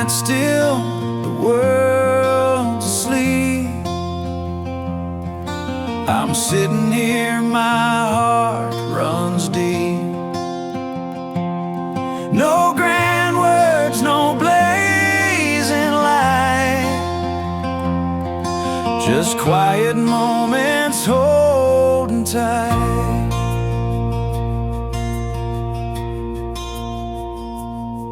night still, the world's asleep. I'm sitting here, my heart runs deep. No grand words, no blazing light, just quiet moments holding tight.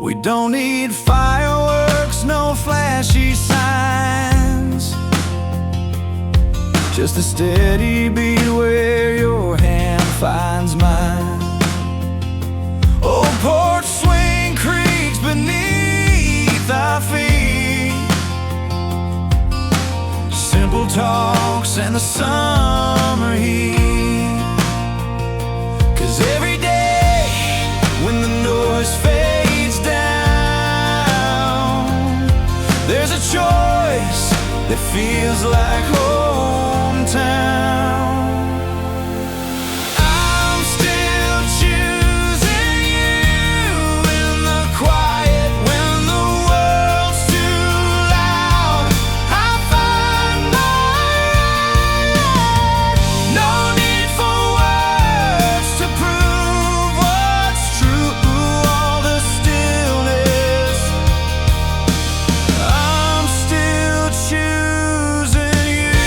We don't need fireworks, no flashy signs, just a steady beat where your hand finds mine. Old porch swing creaks beneath our feet, simple talks and the summer heat. 'Cause every day when the noise fades down, there's a choice that feels like hometown. I'm still choosing you in the quiet when the world's too loud. I find my right. No need for words to prove what's true. All the stillness, I'm still choosing you.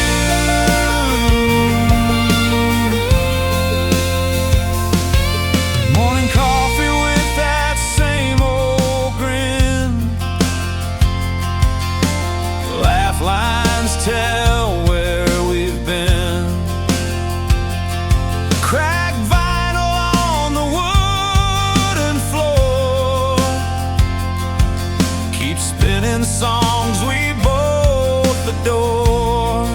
Morning coffee with that same old grin, laugh lines tell where we've been. Cracked vinyl on the wooden floor, keep spinning songs we both adore.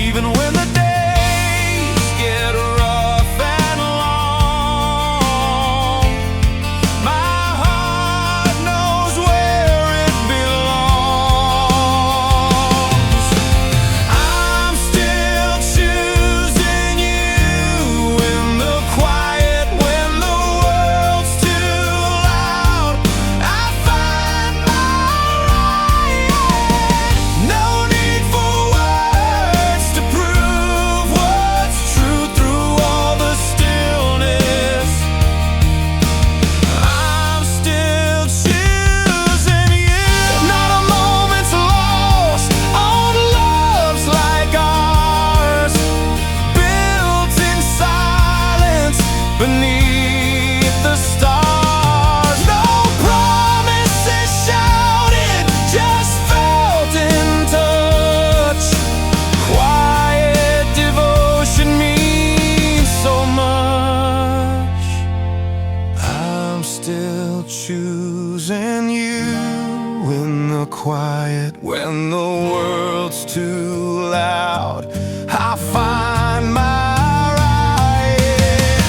Even when the days get rough and long, my heart knows where it belongs. I'm still choosing you in the quiet when the world's too loud. I find my right. No need for words to prove what's true through all the stillness. I'm still choosing you. Not a moment's lost on loves like ours, built in silence beneath the stars. No promises shouted, just felt in touch. Quiet devotion means so much. I'm still choosing you in the quiet when the world's too loud. I find my right.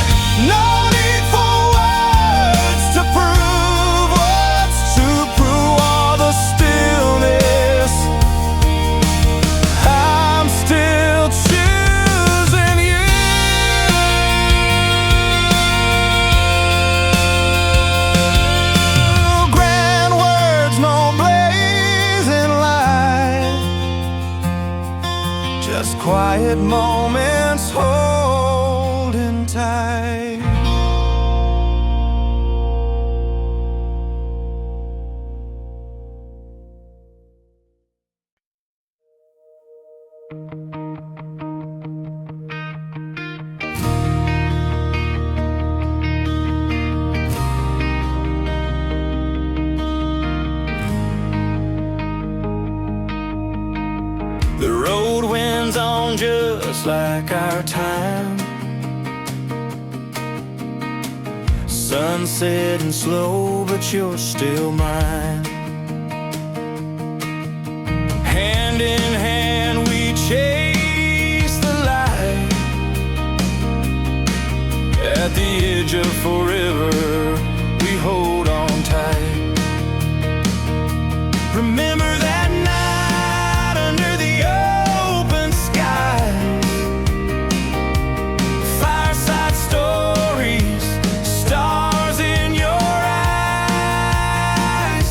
No need for words to prove what's true. Prove all the stillness. I'm still choosing you. Grand words, no blazing light, just quiet moments holding tight. The road winds on just like our time, sun setting slow, but you're still mine. Hand in hand we chase the light, at the edge of forever we hold on tight. Remember that night under the open skies, fireside stories, stars in your eyes.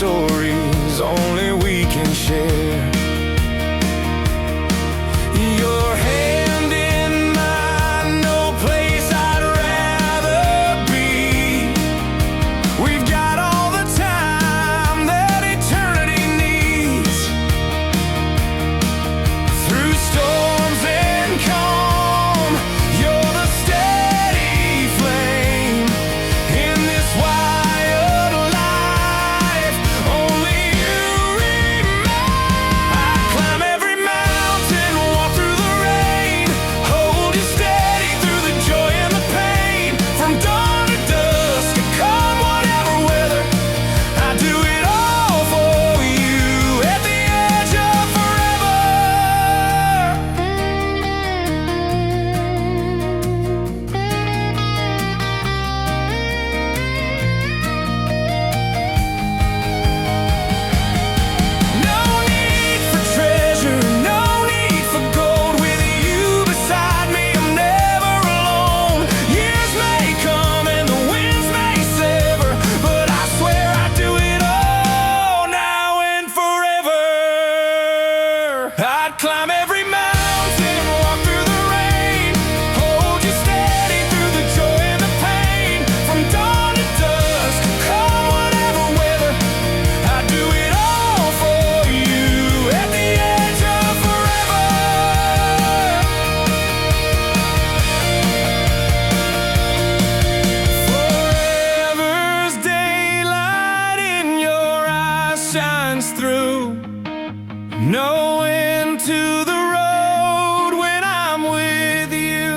stories only we can share. Your hand in mine, no place I'd rather be. We've got all the time that eternity needs. Through storms and calm, you're the steady flame in this wild life. Only you remain. I'd climb every mountain, walk through the rain, hold you steady through the joy and the pain. From dawn to dusk, come whatever weather, I'd do it all for you at the edge of forever. No need for treasure, no need for gold. With you beside me, I'm never alone. Years may come and the winds may sever, but I swear I'd do it all now and forever. I'd climb every mountain, walk through the rain, hold you steady through the joy and the pain. From dawn to dusk, come whatever weather, I'd do it all for you at the edge of forever. Forever's daylight in your eyes shines through. No end to the road when I'm with you.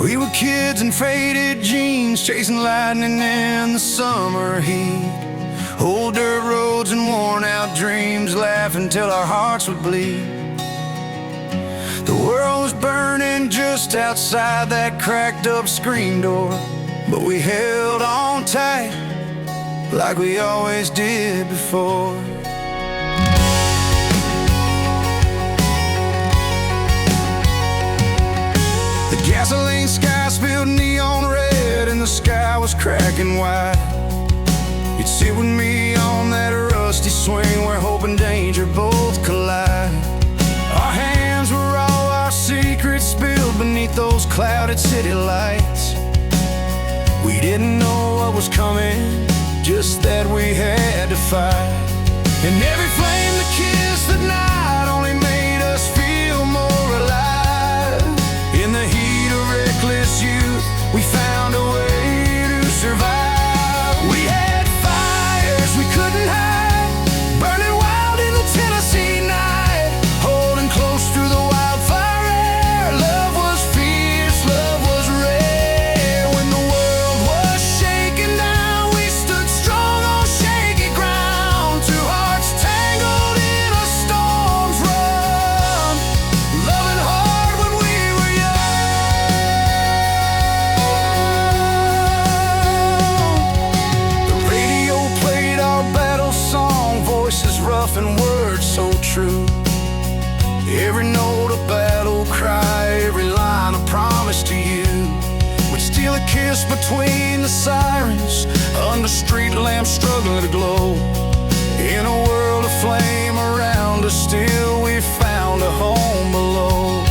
We were kids in faded jeans, chasing lightning in the summer heat. Old dirt roads and worn out dreams, laughing till our hearts would bleed. The world was burning just outside that cracked up screen door, but we held on tight like we always did before. The gasoline sky spilled neon red and the sky was cracking wide. You'd sit with me on that rusty swing where hope and danger both collide. Our hands were all our secrets spilled beneath those clouded city lights. We didn't know what was coming, just that we had to fight. And every flame that kissed the night only made us feel more alive. In the heat of reckless youth, we found a way to survive. We had fires we couldn't hide, burning wild in the Tennessee night, holding close through the wildfire air. Love was fierce, love was rare. When the world was shaking down, we stood strong on shaky ground. Two hearts tangled in a storm's run, loving hard when we were young. The radio played our battle song, voices rough and words so true. Every note a battle cry, every line a promise to you. We'd steal a kiss between the sirens, under street lamps struggling to glow. In a world of flame around us, still we found a home below.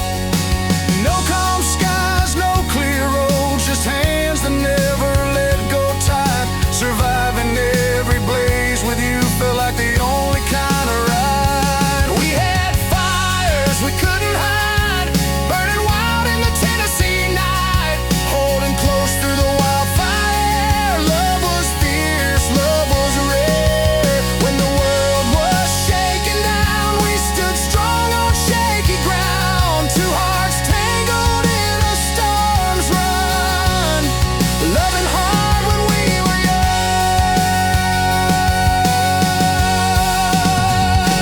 No calm skies, no clear roads, just hands that never let go tight. Surviving every blaze with you felt like the only kind of ride. We had fires we couldn't hide, burning wild in the Tennessee night, holding close through the wildfire. Love was fierce, love was rare. When the world was shaking down, we stood strong on shaky ground. Two hearts tangled in a storm's run, loving hard when we were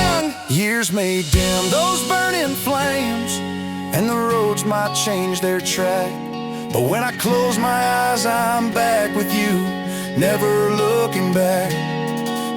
young. Years may dim those burning flames, and the roads might change their track, But when I close my eyes, I'm back with you, never looking back.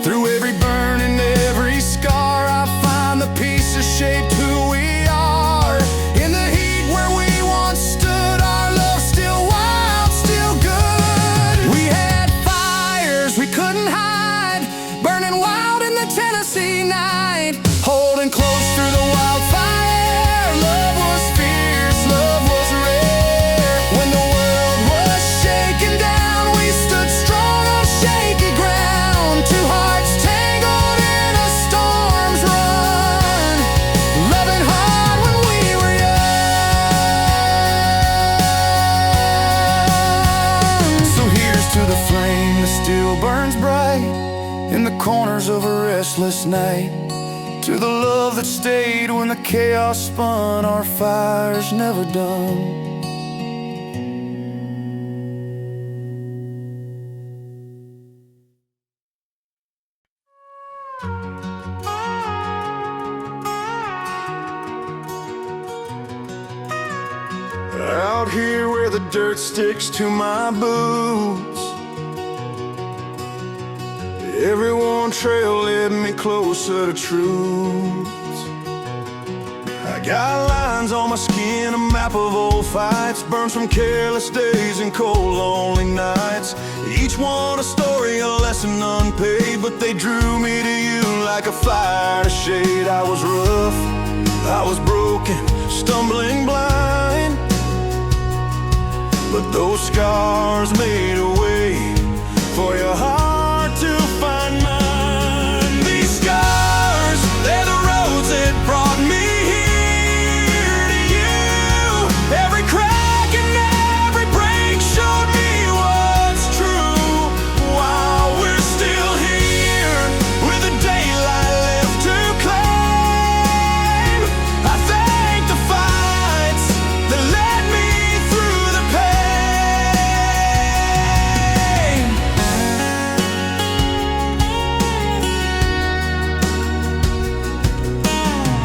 Through every burn and every scar, I find the pieces shaped who we are. In the heat where we once stood, our love still wild, still good. We had fires we couldn't hide, burning wild in the Tennessee night. Holding close through the wildfire, love was fierce, love was rare. When the world was shaking down, we stood strong on shaky ground. Two hearts tangled in a storm's run, loving hard when we were young. So here's to the flame that still burns bright in the corners of a restless night. To the love that stayed when the chaos spun, our fire's never done. Out here where the dirt sticks to my boots, every worn trail led me closer to truth. I got lines on my skin, a map of old fights, burns from careless days and cold, lonely nights. Each one a story, a lesson unpaid, but they drew me to you like a fire to shade. I was rough, I was broken, stumbling blind, but those scars made a way for your heart to find mine. These scars, they're the roads that brought me here to you. Every crack and every break showed me what's true. While we're still here, with the daylight left to claim, I thank the fights that led me through the pain.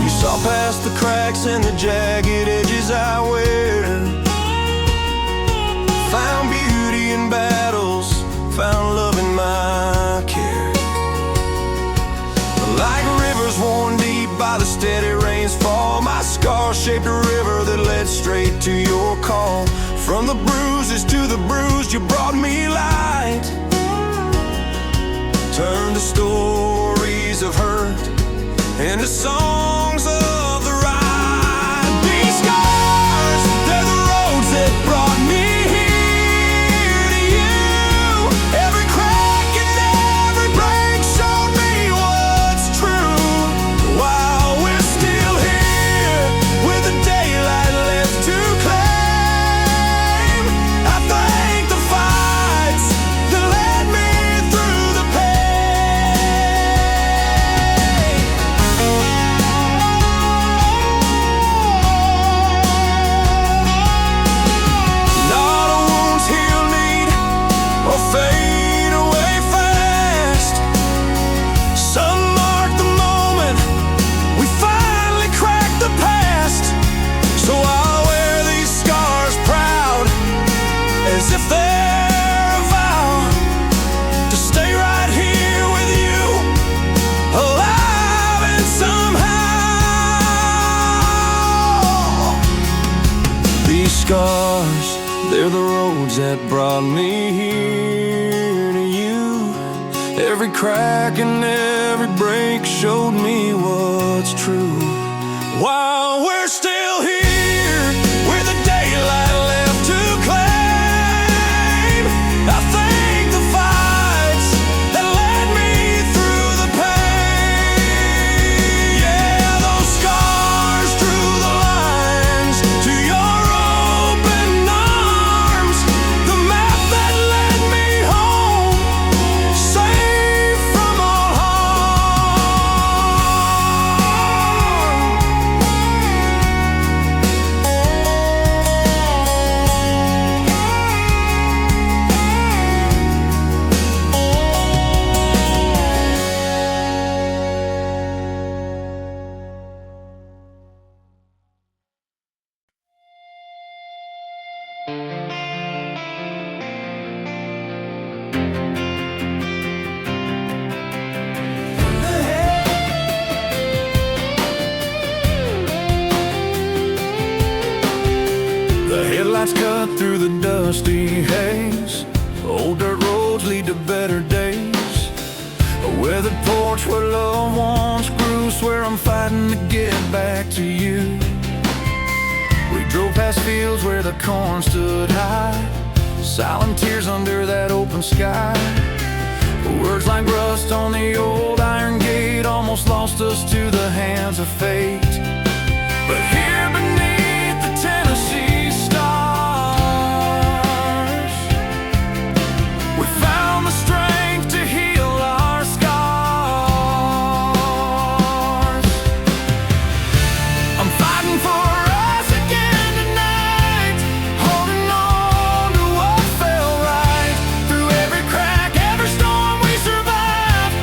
You saw past the cracks and the jagged edges I wear, found beauty in battles, found love in my care. Like rivers worn deep by the steady rains fall, my scars shaped a river that led straight to your call. From the bruises to the bruised, you brought me light, turned the stories of hurt into songs of the ride. These scars, they're the roads that brought me here to you. Every crack and every break showed me what's true. While we're still here, with the daylight left to claim, I thank the fights that led me through the pain. Not a wounds heal neat or fade away fast. Sun marked the moment we finally cracked the past. So I'll wear these scars proud, as if they're a vow to stay right here with you, alive and somehow. These scars, they're the roads that brought me here to you. Every crack and every break showed me what's true. While we're still here, with the daylight left to claim, I thank the fights that led me through the pain. Yeah, those scars drew the lines to your open arms, the map that led me home, safe from all harm. lights cut through the dusty haze. Old dirt roads lead to better days. A weathered porch where loved ones grew. Swear I'm fighting to get back to you. We drove past fields where the corn stood high. Silent tears under that open sky. Words like rust on the old iron gate almost lost us to the hands of fate. But here beneath the Tennessee stars, we found the strength to heal our scars. I'm fighting for us again tonight, holding on to what felt right. Through every crack, every storm we survived,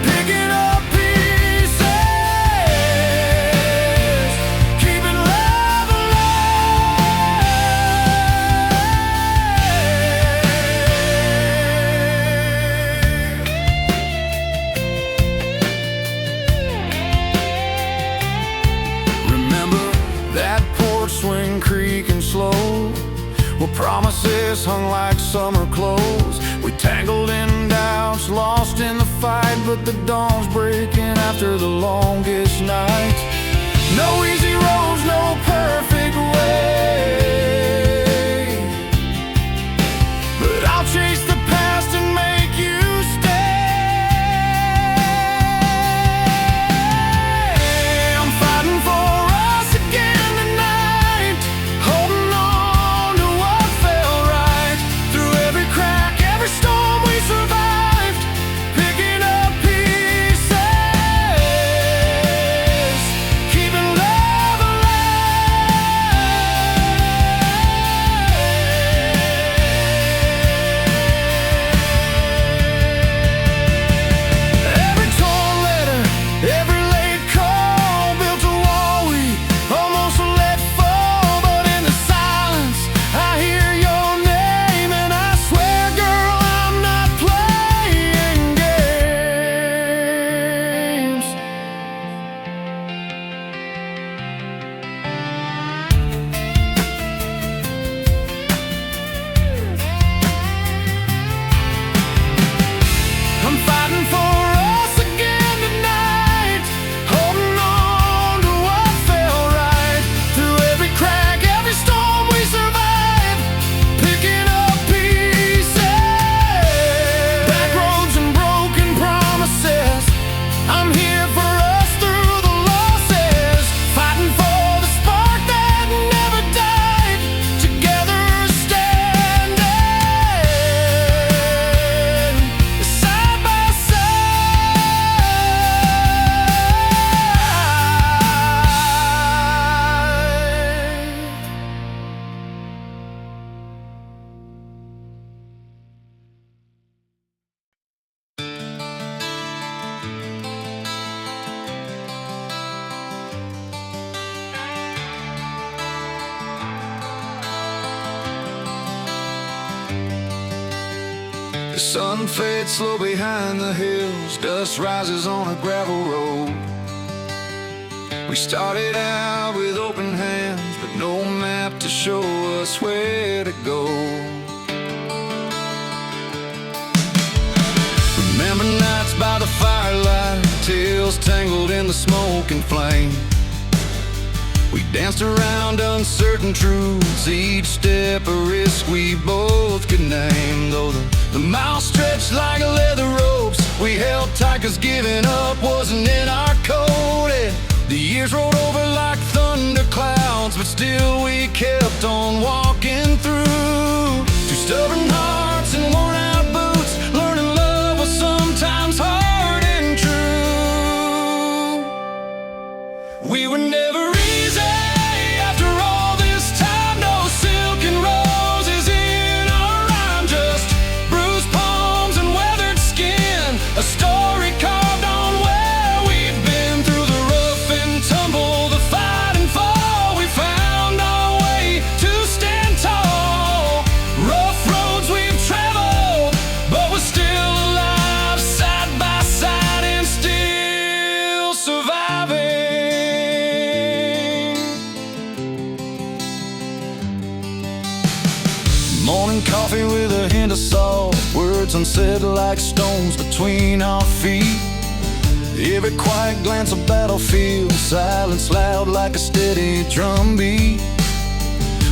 picking up pieces, keeping love alive. Remember that porch swing creaking slow, where promises hung like summer clothes. We tangled in doubts, lost in the fight, but the dawn's breaking after the longest night. No easy roads, no perfect way, but I'll chase the past and make you stay. I'm fighting for us again tonight, holding on to what felt right. Through every crack, every storm we survived, picking up pieces, keeping love Every torn letter, every late call built a wall we almost let fall. But in the silence, I hear your name, and I swear, girl, I'm not playing games. I'm fighting for us again tonight, holding on to what felt right. Through every crack, every storm we survived, picking up pieces. Back roads and broken promises, I'm here for us through the losses. Fighting for the spark that never died, together standing side by The sun fades slow behind the hills, dust rises on a gravel road. We started out with open hands, but no map to show us where to go. Remember nights by the firelight, tails tangled in the smoke and flame. We danced around uncertain truths, each step a risk we both could name. Though the miles stretched like leather ropes, we held tight 'cause giving up wasn't in our code. And the years rolled over like thunder clouds, but still we kept on walking through. Two stubborn hearts and worn out boots, learning love was sometimes hard and true. We were never easy after all this time, no silken roses in our rhyme, just bruised palms and weathered skin, a story carved on where we've been. Through the rough and tumble, the fight and fall, we found our way to stand. Morning coffee with a hint of salt, words unsaid like stones between our feet. Every quiet glance a battlefield, silence loud like a steady drum beat.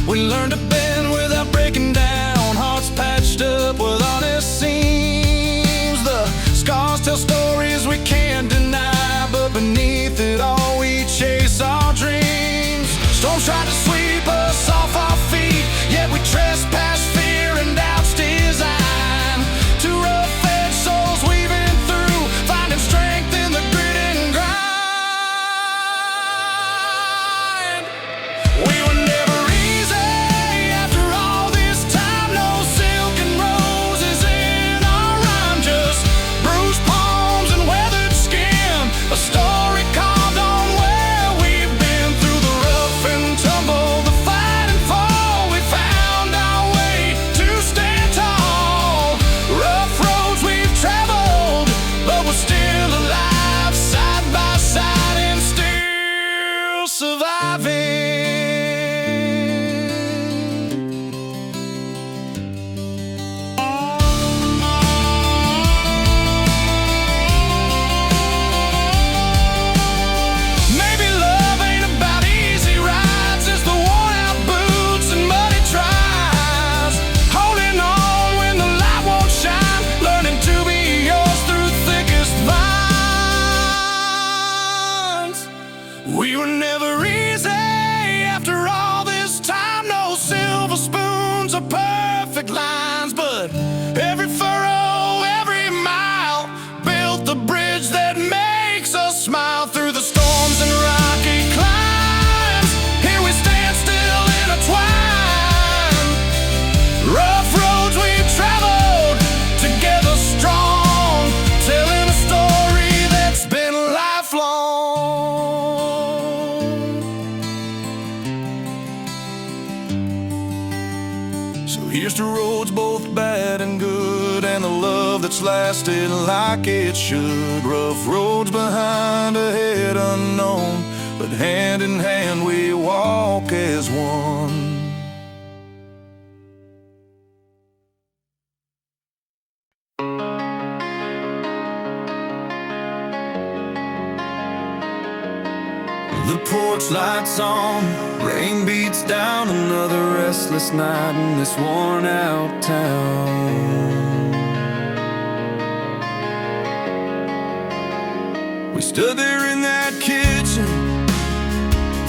We learned to bend without breaking down, hearts patched up with honest seams. The scars tell stories we can't deny, but beneath it all we chase our dreams. Storms tried to sweep us off our feet, yet we trespass fear and doubt's design. Two rough-edged souls weaving through, finding strength in the grit and grind. We were never easy after all this time, no silken roses in our rhyme, just bruised palms and weathered skin, a story carved on where we've been. Through the rough and tumble, the fight and fall, we found our way to stand tall. Rough roads we've traveled, but we're still alive, side by side and still surviving. Maybe love ain't about easy rides, it's the worn-out boots and muddy tries. Holding on when the light won't shine, learning to be yours through thickest vines. We were never easy after all this time, no silver spoons or perfect lines, but every furrow, every mile built the bridge that makes us smile. Through the storms and rocky climbs, here we stand still intertwined. Rough roads we've traveled, together strong, telling a story that's been lifelong. So here's to roads both bad and good, and the love that's lasted like it should. Rough roads behind, ahead unknown, but hand in hand we walk as one. The porch lights on, rain beats down, another restless night in this worn-out town. We stood there in that kitchen,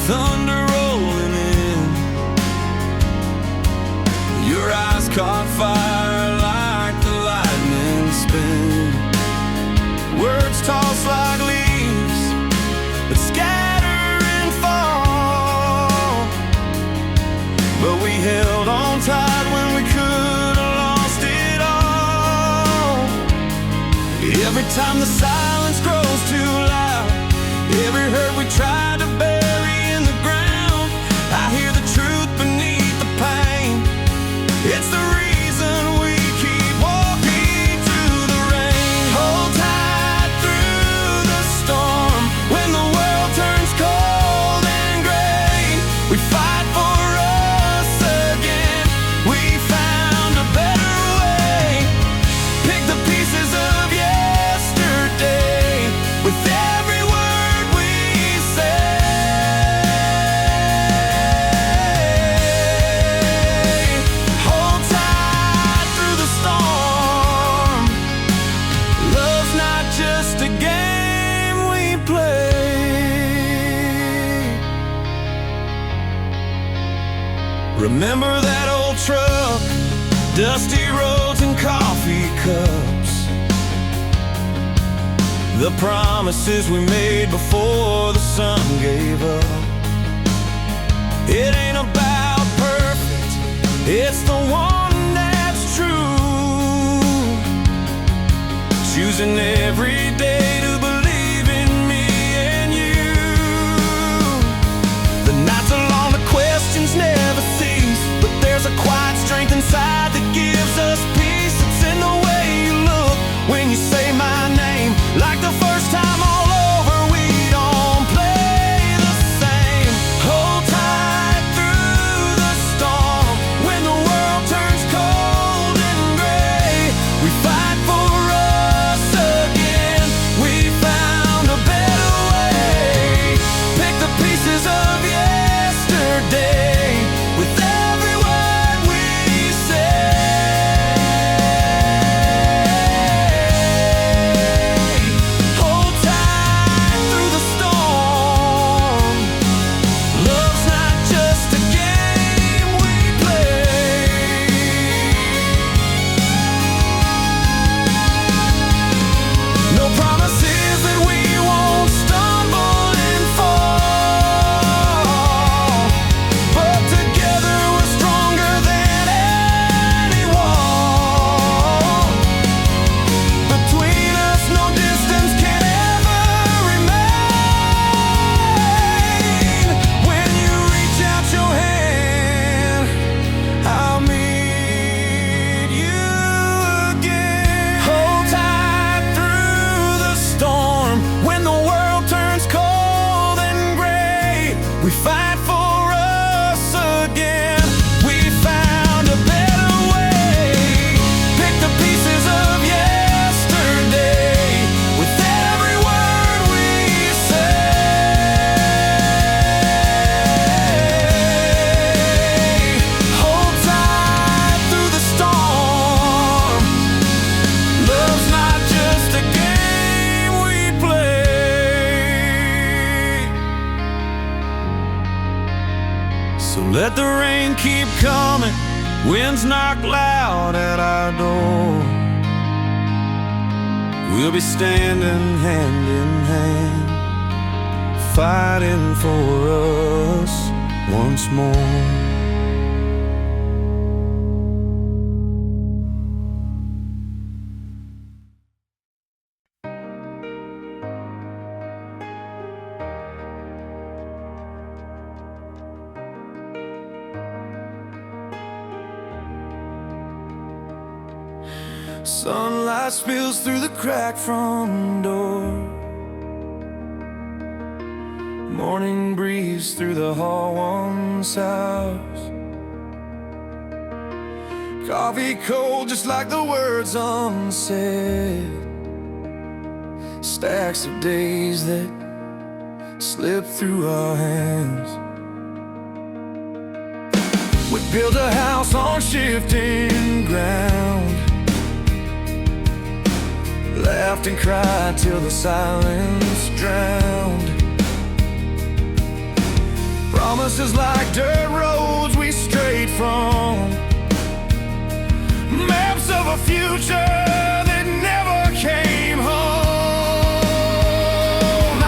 thunder rolling in. Your eyes caught fire like the lightning spin. Words tossed like leaves that scatter and fall, but we held on tight when we could have lost it all. Every time the silence grows too loud, every hurt we tried to bury in the ground, I hear the truth beneath the pain. It's the reason we keep walking through the rain. Hold tight through the storm, when the world turns cold and gray, we fight for us again. We found a better way. Pick the pieces of yesterday with every word we say. Hold tight through the storm. Love's not just a game we play. Remember that old truck, dusty roads and coffee cups, the promises we made before the sun gave up. It ain't about perfect, it's the one that's true. Choosing every day to believe in me and you. The nights are long, the questions never cease, but there's a quiet strength inside that gives us peace. It's in the way you look when you say my name, like the first time all over. We don't play the same. Hold tight through the storm, when the world turns cold we fight for us again. We found a better way. Pick the pieces of yesterday with every word we say. Hold tight through the storm. Love's not just a game we play. So let the rain keep coming, winds knock loud at our door. We'll be standing hand in hand, fighting for us once more. Sunlight spills through the crack front door. Morning breeze through the hall one's house. Coffee cold just like the words unsaid. Stacks of days that slip through our hands. We built a house on shifting ground. Laughed and cried till the silence drowned. Promises like dirt roads we strayed from. Maps of a future that never came home.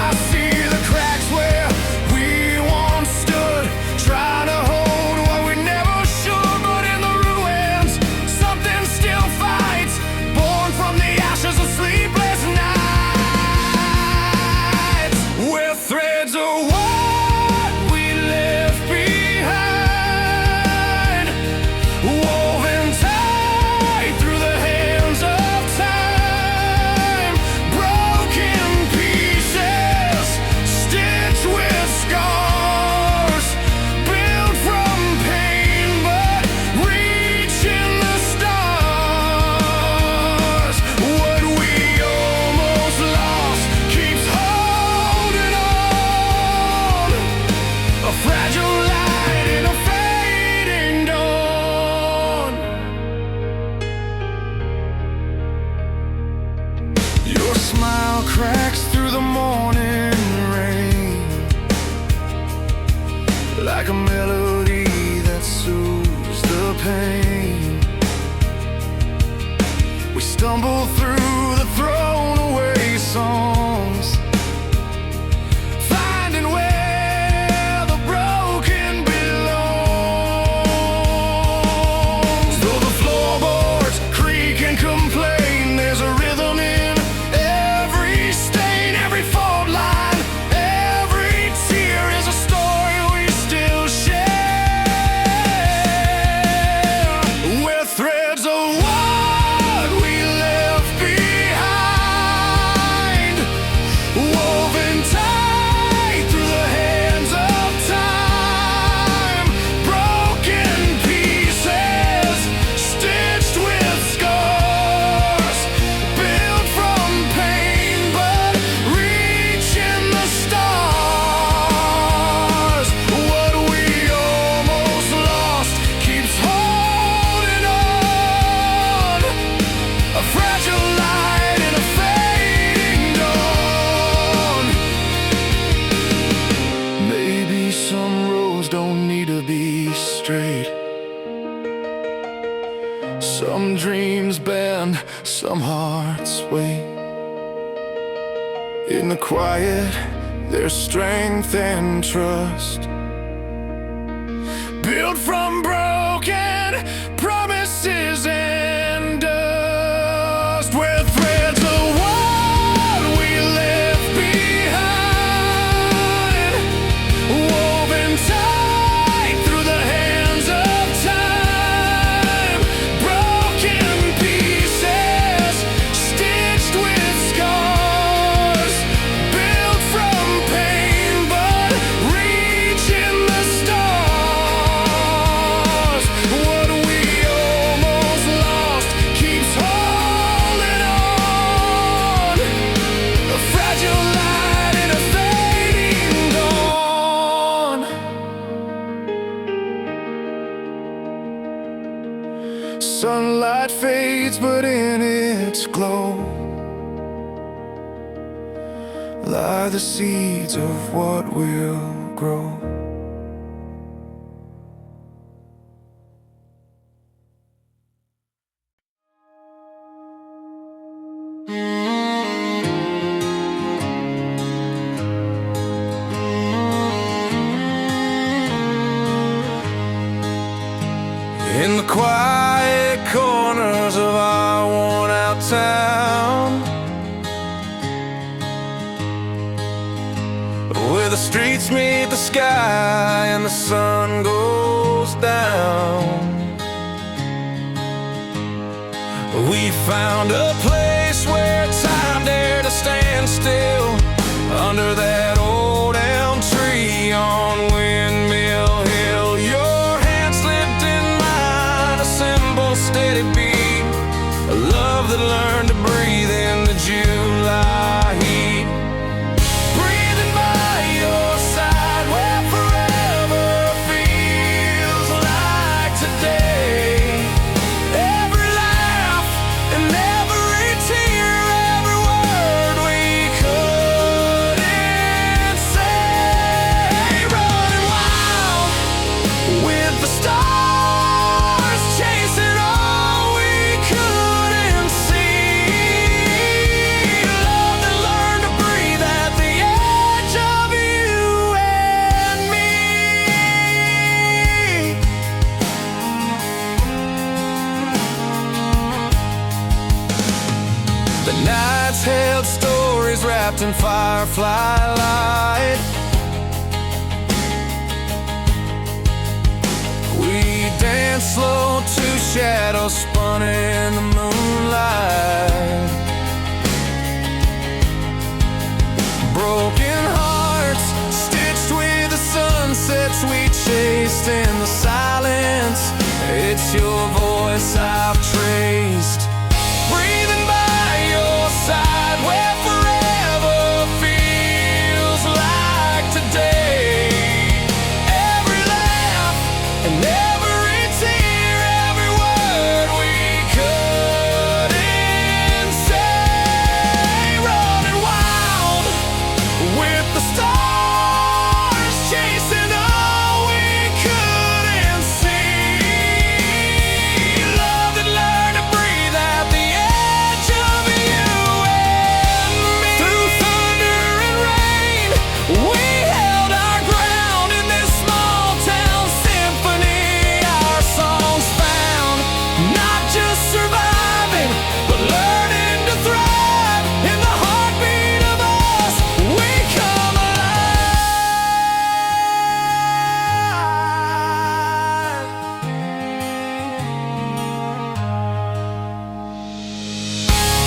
I see the cracks where we once stood, trying to hold what we never should. But in the ruins, something still fights, born from the ashes of sleepless nights. Where threads of what we left behind, woven tight through the hands of time. Broken pieces, stitched with scars, built from pain but reaching the stars. What we almost lost keeps holding on, a fragile light in a fading dawn. Your smile cracks through the morning rain, like a melody that soothes the pain. We stumble through the thrown away songs, finding where the broken belongs. Though the floorboards creak and complain, there's a rhythm in every stain, every fault line, every tear is a story we still share. Where threads of what we left behind, woven tight through the hands of time. Broken pieces, stitched with scars, built from pain but reaching the stars. What we almost lost keeps holding on, a fragile light in a fading dawn. Maybe some roads don't need to be straight. Some dreams bend, some hearts wait. In the quiet, there's strength and trust, built from broken promises and dust. Where threads of what we left behind, woven tight through the hands of time. Broken pieces, stitched with scars, built from pain but reaching Sunlight fades, but in its glow lie the seeds of what will grow. In the quiet corners of our worn-out town, where the streets meet the sky and the sun goes down, we found a place where time dared to stand still under that old elm tree on Windmill Hill. Your hand slipped in mine, a simple steady beat, a love that learned to breathe in the July heat. Breathing by your side where forever feels like today. Every laugh and every tear, every word we couldn't say. Running wild with the stars, chasing all we couldn't see. Love that learned to breathe at the edge of you and me. The nights held stories wrapped in firefly light. We danced slow to shadows spun in the moonlight. Broken hearts stitched with the sunsets we chased in the silence. It's your voice I've traced. Breathing by your side where forever feels like today. Every laugh and every tear, every word we couldn't say. Running wild with the stars, chasing all we couldn't see. Love that learned to breathe at the edge of you and me. Through thunder and rain, we held our ground in this small town symphony. Our songs found not just surviving, but learning to thrive in the heartbeat of us. We come alive.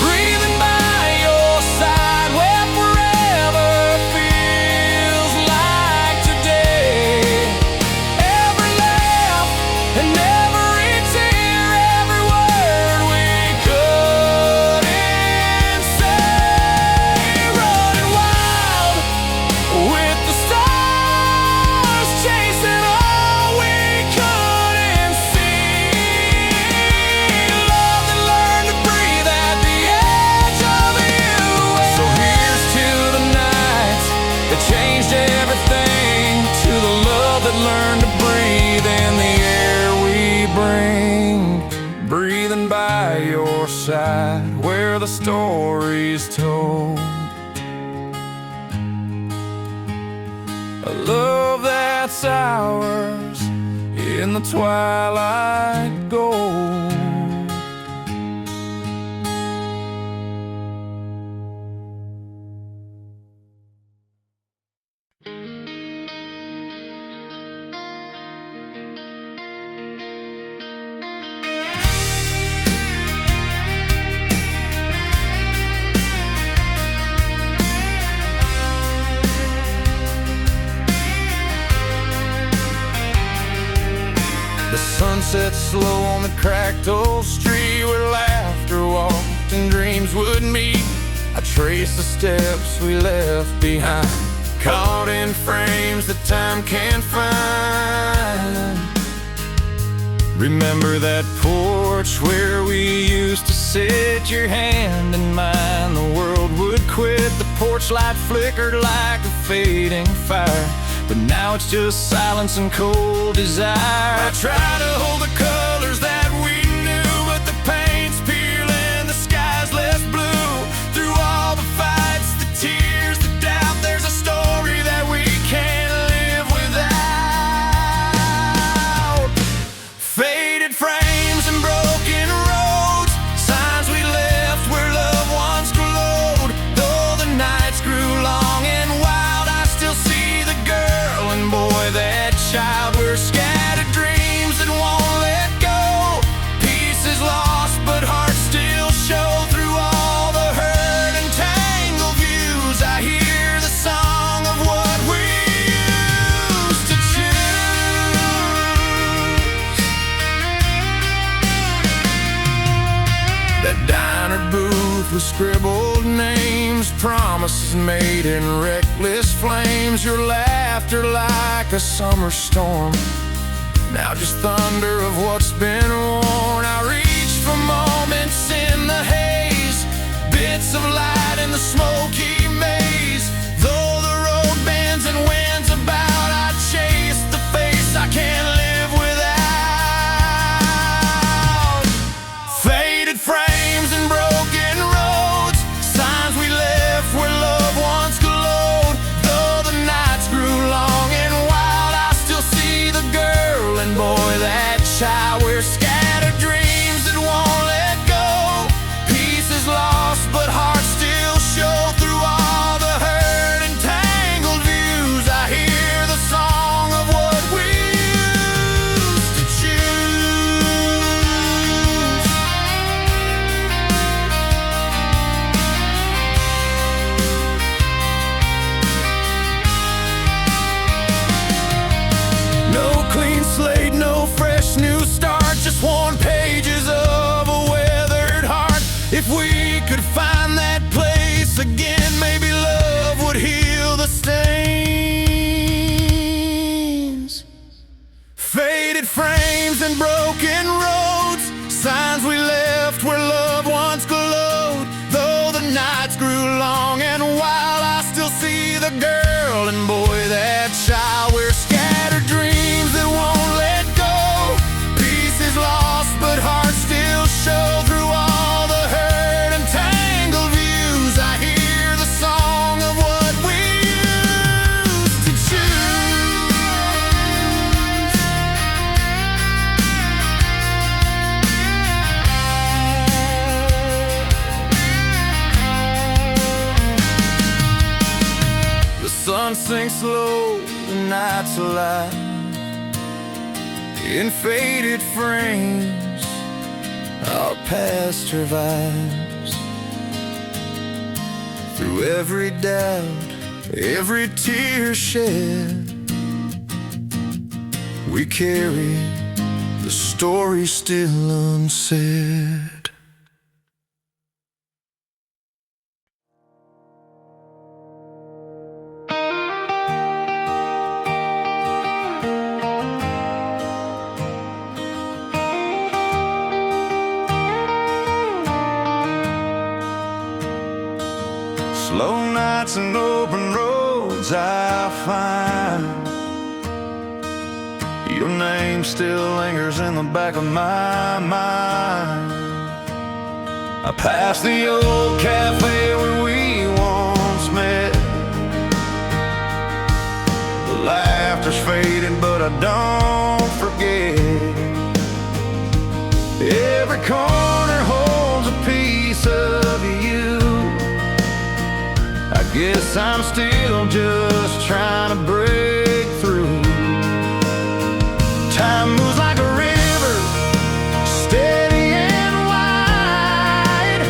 Breathing by your side where forever feels like today. Every laugh and every tear, every word we couldn't say. Running wild with the stars, chasing all we couldn't see. Love that learned to breathe at the edge of you. So here's to the nights that changed everything, to the love that learned to breathe in the air we bring. Breathing by your side where the story's told. A love that's ours in the twilight gold. The sunset slow on the cracked old street where laughter walked and dreams would meet. I trace the steps we left behind, caught in frames that time can't find. Remember that porch where we used to sit, your hand in mine, the world would quit. The porch light flickered like a fading fire, but now it's just silence and cold desire. I try to hold the colors that we knew, but the paint's peeling, the sky's less blue. Through all the fights, the tears, the doubt, there's a story that we can't live without. Faded frames and broken roads, signs we left where loved ones glowed. Though the nights grew long and wild, I still see the girl and boy, that child. We're scattered dreams that won't let go, pieces lost but hearts still show. Through all the hurt and tangled views, I hear the song of what we used to choose. That diner booth with scribbled names, promises made in reckless flames. Your laughter like a summer storm, now just thunder of what's been worn. I reach for moments in the haze, bits of light in the smoky maze. Though the road bends and winds about, I chase the face I can't live without. Faded frames and broken roads, signs we left where loved ones glowed. Though the nights grew long and wild, I still see the girl and boy, that child. We're scattered dreams that won't let go, pieces lost but hearts still show. Through all the hurt and tangled views, I hear the song of what we used to choose. No clean slate, no fresh new start, just worn pages of a weathered heart. If we could find that place again, maybe love would heal the stains. Faded frames and broken roads, signs we left where loved ones glowed. Though the nights grew long and wild, I still see the girl and boy, that child. We're scattered dreams that won't let go, pieces lost but hearts still show. Through all the hurt and tangled views, I hear the song of what we used to choose. The sun sinks low, the night's alive, in faded frames our past survives. Through every doubt, every tear shed, we carry the story still unsaid. Slow nights and open roads, I find your name still lingers in the back of my mind. I pass the old cafe where we once met. The laughter's fading, but I don't forget. Every corner holds a piece of you. I guess I'm still just trying to break through. Time moves like a river, steady and wide.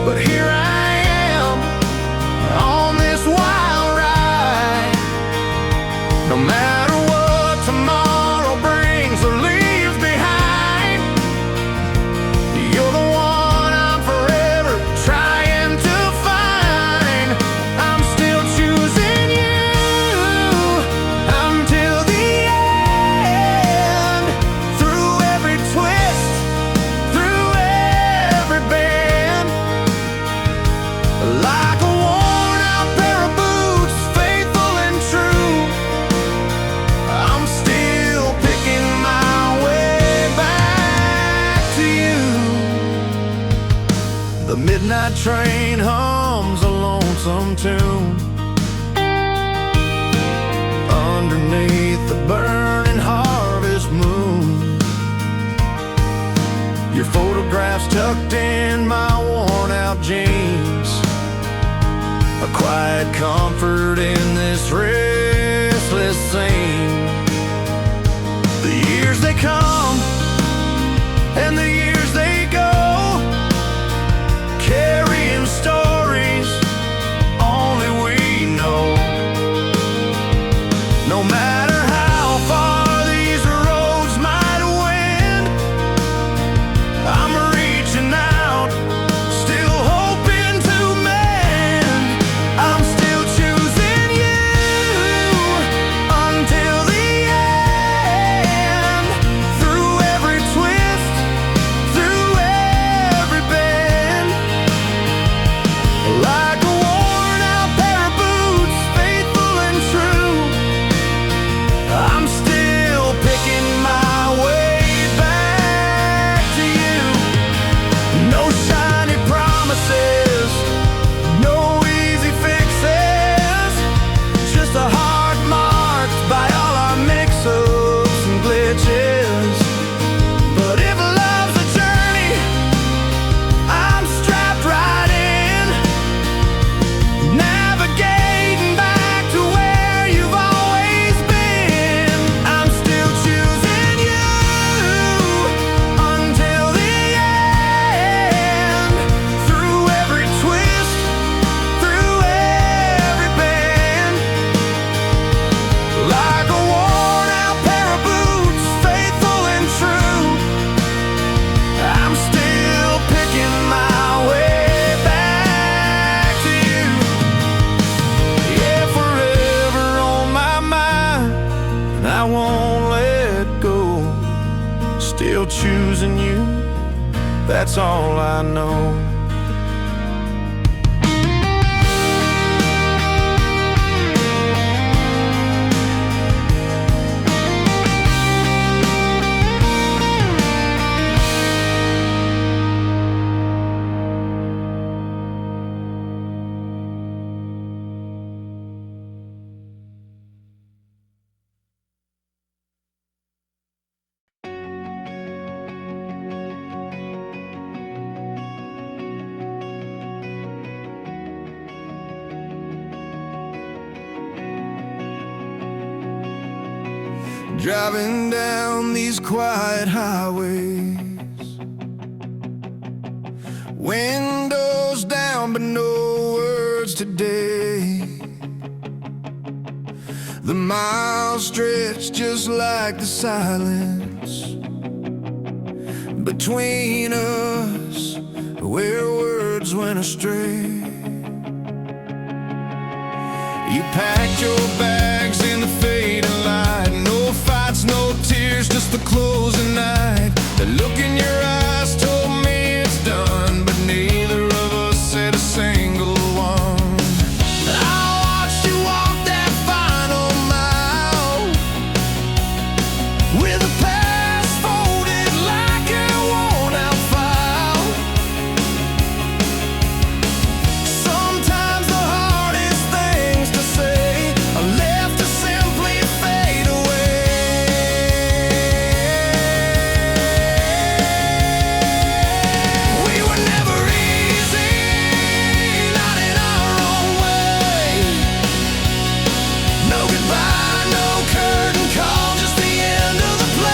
But here I am on this wild ride. No matter what tomorrow night train hums a lonesome tune underneath the burning harvest moon. Your photographs tucked in my worn out jeans, a quiet comfort in this restless scene. The years they come and the years they go, carrying stories only we know. No matter how far these roads might wend, I'm reaching out, still hoping to mend. I'm still choosing you until the end. Through every twist, through every bend, like a worn out pair of boots, faithful and true, I'm still picking my way back to you. No shiny promises, no easy fixes, just a heart marked by all our mix-ups and glitches. But if love's a journey, I'm strapped right in, navigating back to where you've always been. I'm still choosing you until the end. Through every twist, through every bend, like a worn out pair of boots, faithful and true, I'm still picking my way back to you. Yeah, forever on my mind, and I won't let go. Still choosing you, that's all I know. Driving down these quiet highways, windows down but no words today. The miles stretch just like the silence between us, where words went astray. You packed your bags in the fading light, no fights, no tears, just the closing night. The look in your eyes told me it's done, but neither of us said a single one. I watched you walk that final mile with the past folded like a worn out file. Sometimes the hardest things to say are left to simply fade away. No goodbye, no curtain call, just the end of the play.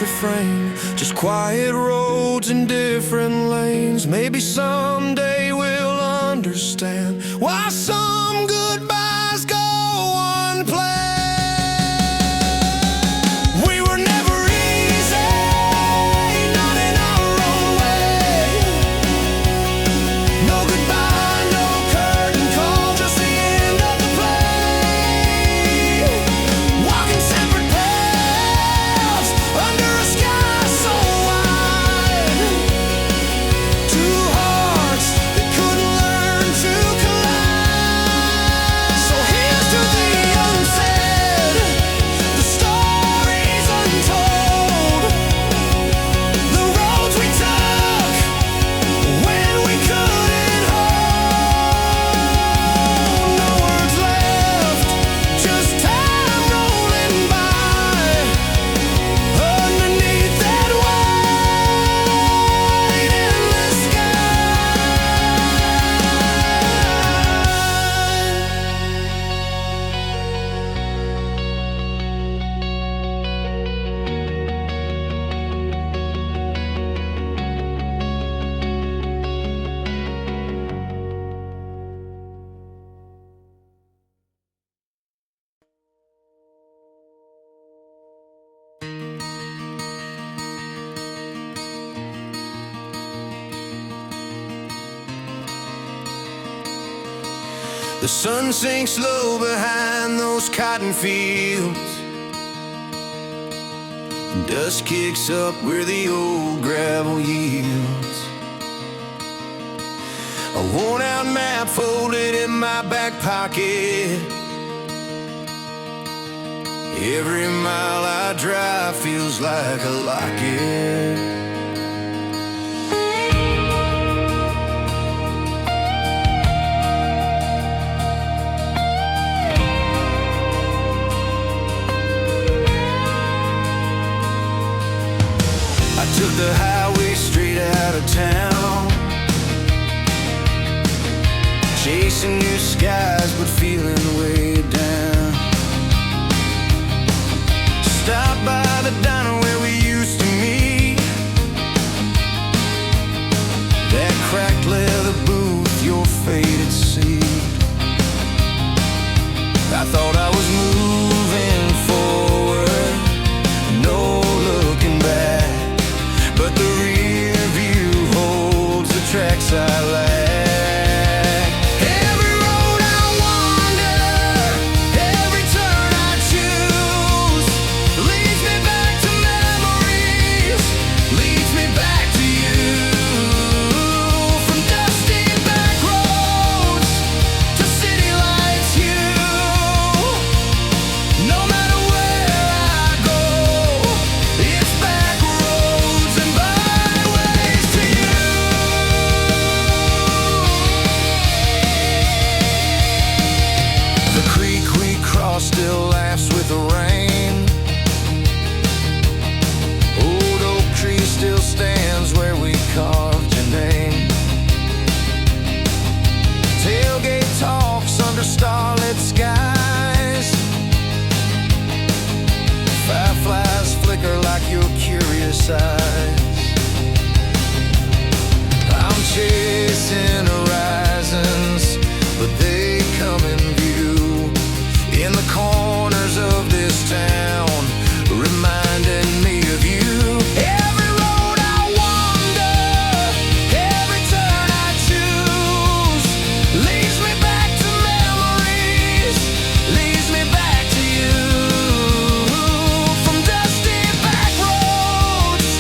refrain, just quiet roads in different lanes. Maybe someday we'll understand why some goodbyes go unplanned. We were never easy, not in our own way. No goodbye, no curtain call, just the end of the play. Walking separate paths under a sky so wide. Two hearts that couldn't learn to collide. So here's to the unsaid, the stories untold, the roads we took when we couldn't hold. No words left, just time rolling by underneath that white endless sky. The sun sinks low behind those cotton fields. Dust kicks up where the old gravel yields. A worn out map folded in my back pocket. Every mile I drive feels like a locket. I took the highway straight out of town, chasing new skies but feeling way down. Stopped by the diner where we used to meet, that cracked leather booth, your faded seat. I thought I was moving forward, no looking back, but the rear view holds the tracks I lack. Every road I wander, every turn I choose, leads me back to memories, leads me back to you. From dusty back roads to city lights, you. No matter where I go, it's back roads and byways to you. The creek we crossed still laughs with the rain. Old oak tree still stands where we carved your name. Tailgate talks under starlit skies. Fireflies flicker like your curious eyes. I'm chasing horizons, but they come in view in the corners of this town, reminding me of you. Every road I wander, every turn I choose, leads me back to memories, leads me back to you. From dusty back roads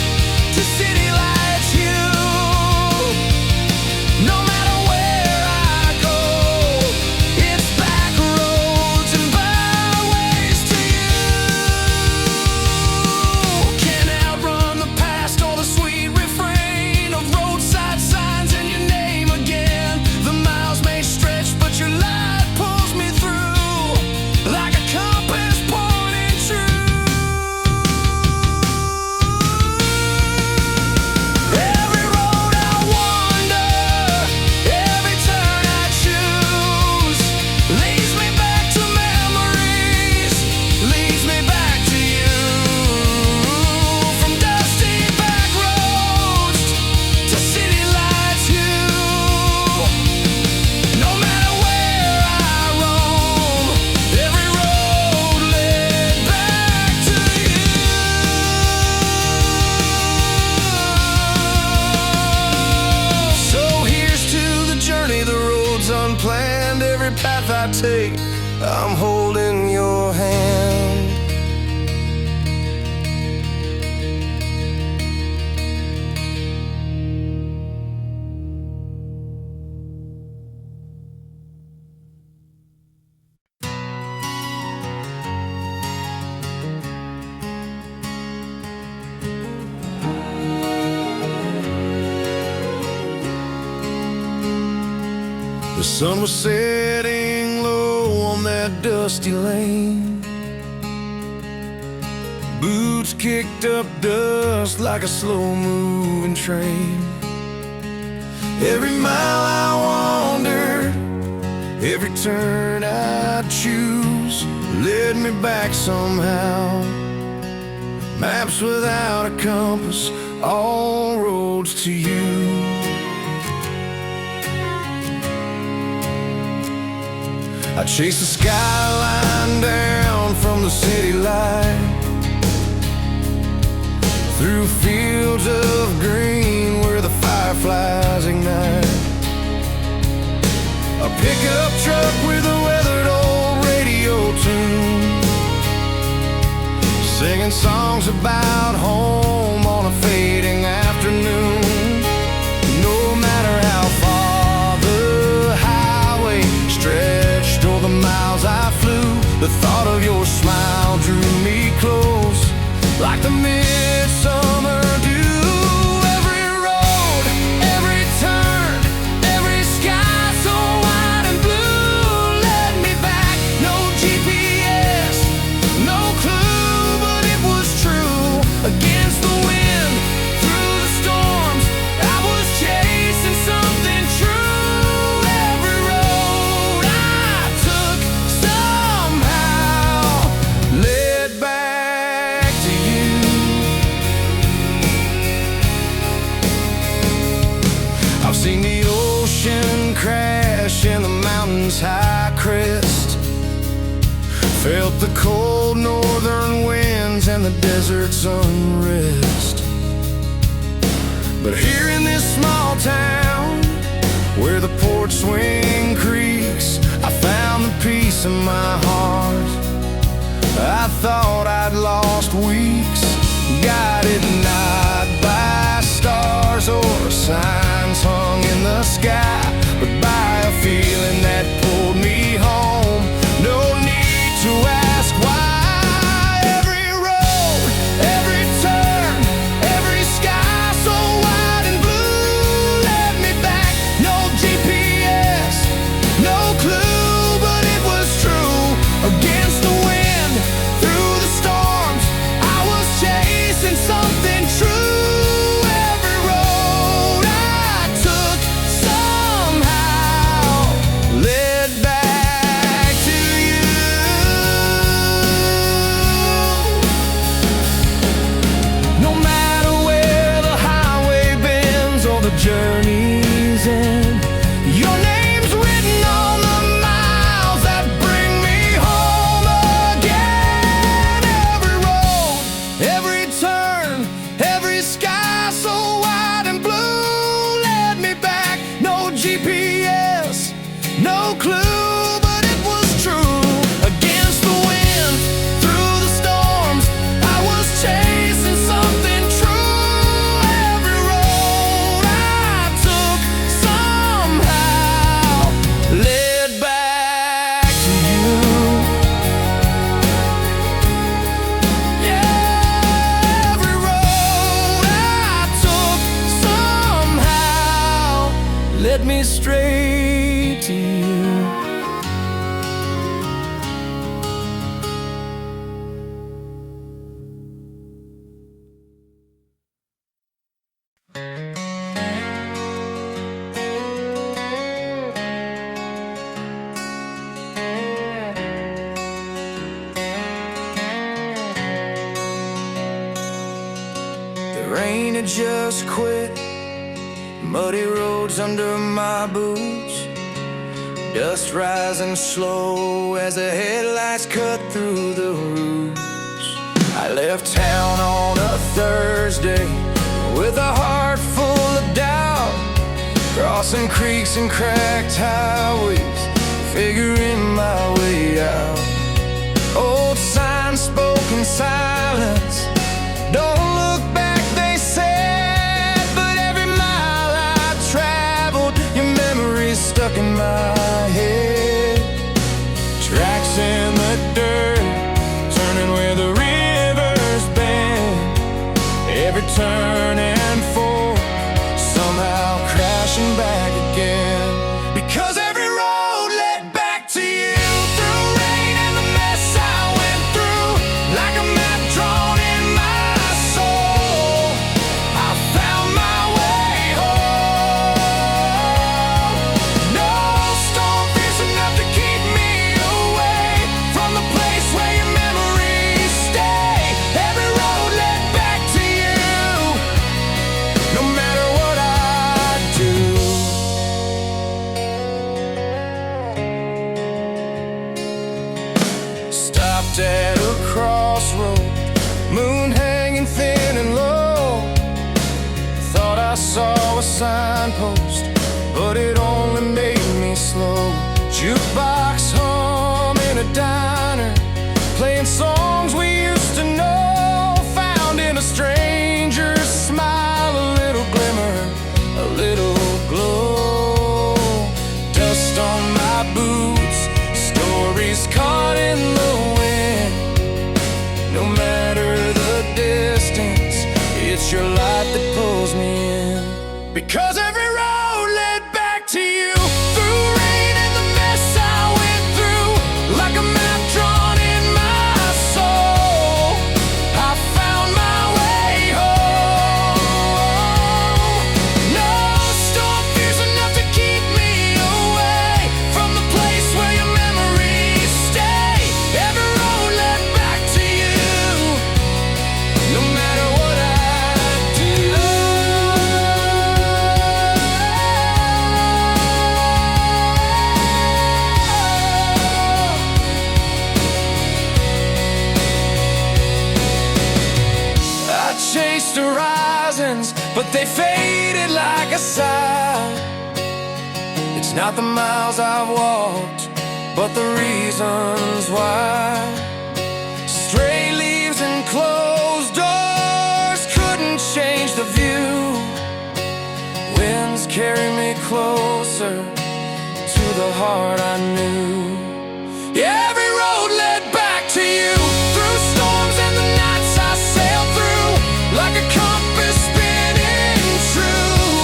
I take, I'm holding your hand. The sun was setting low on that dusty lane. Boots kicked up dust like a slow-moving train. Every mile I wandered, every turn I'd choose led me back somehow. Maps without a compass, all roads to you. I chased the skyline down from the city light, through fields of green where the fireflies ignite. A pickup truck with a weathered old radio tune, singing songs about home on a fading afternoon. No matter how far the highway stretched or the miles I flew, the thought of your smile drew me close like the midsummer dew. Every road, every turn, every sky so wide and blue led me back. No GPS, no clue, but it was true. Against the wind, through the storms, I was chasing something true. Every road I took somehow led back to you. I've seen the ocean crash and the mountain's high crest, felt the cold northern winds and the desert's unrest. But here in this small town, where the porch swing creaks, I found the peace in my heart I thought I'd lost weeks. Guided not by stars or signs hung in the sky, but by a feeling that pulled me home. No need to ask why. Every road, every turn, every sky so wide and blue led me back. No GPS, no clue, but it was true. Against the wind, through the storms, I was chasing something true. Every road I took somehow led back to you. No matter where the highway bends or the journey's end, your name's written on the miles that bring me home again. Every road, every turn, every sky so wide and blue led me back. No GPS, no clue, but it was true. Against the wind, through the storms, I was chasing something true. Every road I took somehow led back to you. Yeah, every road I took somehow led me straight to you. The rain had just quit, muddy roads under my boots, dust rising slow as the headlights cut through the roofs. I left town on a Thursday with a heart full of doubt, crossing creeks and cracked highways, figuring my way out. Old signs spoke in silence, don't look back, they said. But every mile I traveled, your memory's stuck in my head. Tracks in the dirt, turning where the river's bend. Every turn and fork, somehow crashing back again. Because every road led back to you, through rain and the mess I went through. Like a map drawn in my soul, I found my way home. No storm fierce enough to keep me away from the place where your memories stay. Every road led back to you, no matter what I do. Stopped at a crossroad, moon hanging thin and low. Thought I saw a signpost, but it only made me slow. Jukebox hum in a diner, playing songs we used to know. Found in a stranger's smile a little glimmer, a little glow. Dust on my boots, stories caught in the wind. No matter the distance, it's your light that pulls me in. Because every road led back to you, through rain and the mess I went through. Like a map drawn in my soul, I found my way home. No storm fierce enough to keep me away from the place where your memories stay. Every road led back to you, no matter what I do. I chased horizons, but they faded like a sigh. It's not the miles I've walked, but the reasons why. Stray leaves and closed doors couldn't change the view. Winds carry me closer to the heart I knew. Yeah, every road led back to you, through storms and the nights I sailed through. Like a compass spinning true,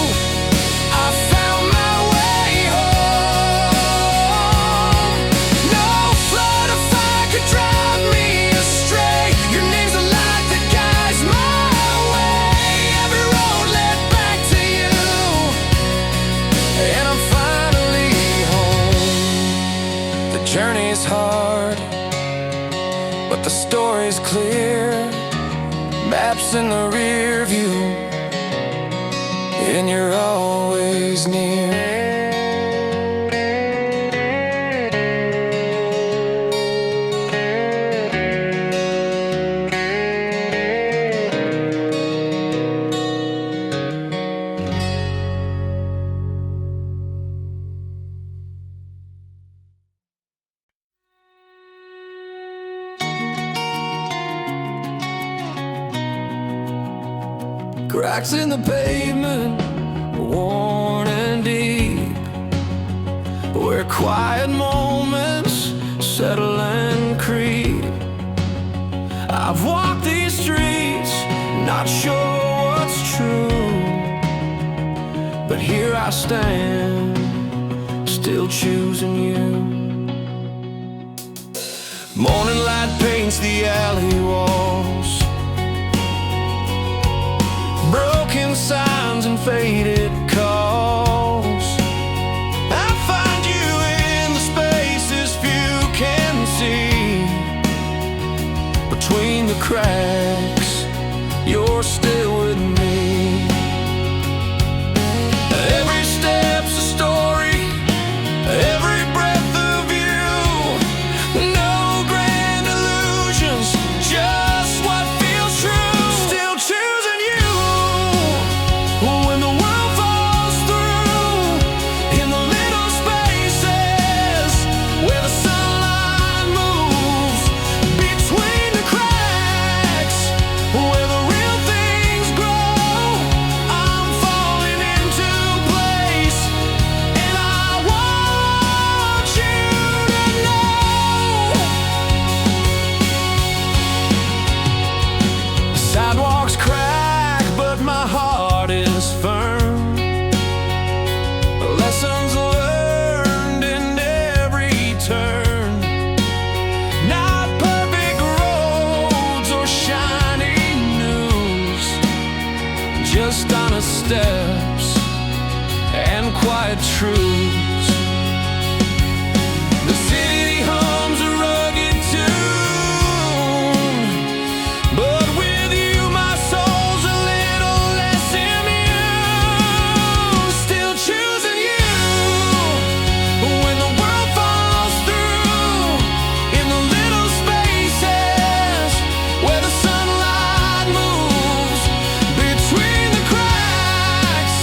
I found my way home. No flood of fire could drive me astray. Your name's a light that guides my way. Every road led back to you, and I'm finally home. The journey's hard, but the story's clear. Maps in the rear view, and you're always near. Cracks in the pavement, worn and deep, where quiet moments settle and creep. I've walked these streets, not sure what's true, but here I stand, still choosing you. Morning light paints the alley walls, broken signs and faded calls. I find you in the spaces few can see. Between the cracks, you're still with me. Every step's a story, every breath of you. No grand illusions, just what feels true. Still choosing you when the world falls through. In the little spaces steps and quiet truths. The city hums a rugged tune, but with you my soul's a little less immune. Still choosing you when the world falls through, in the little spaces where the sunlight moves, between the cracks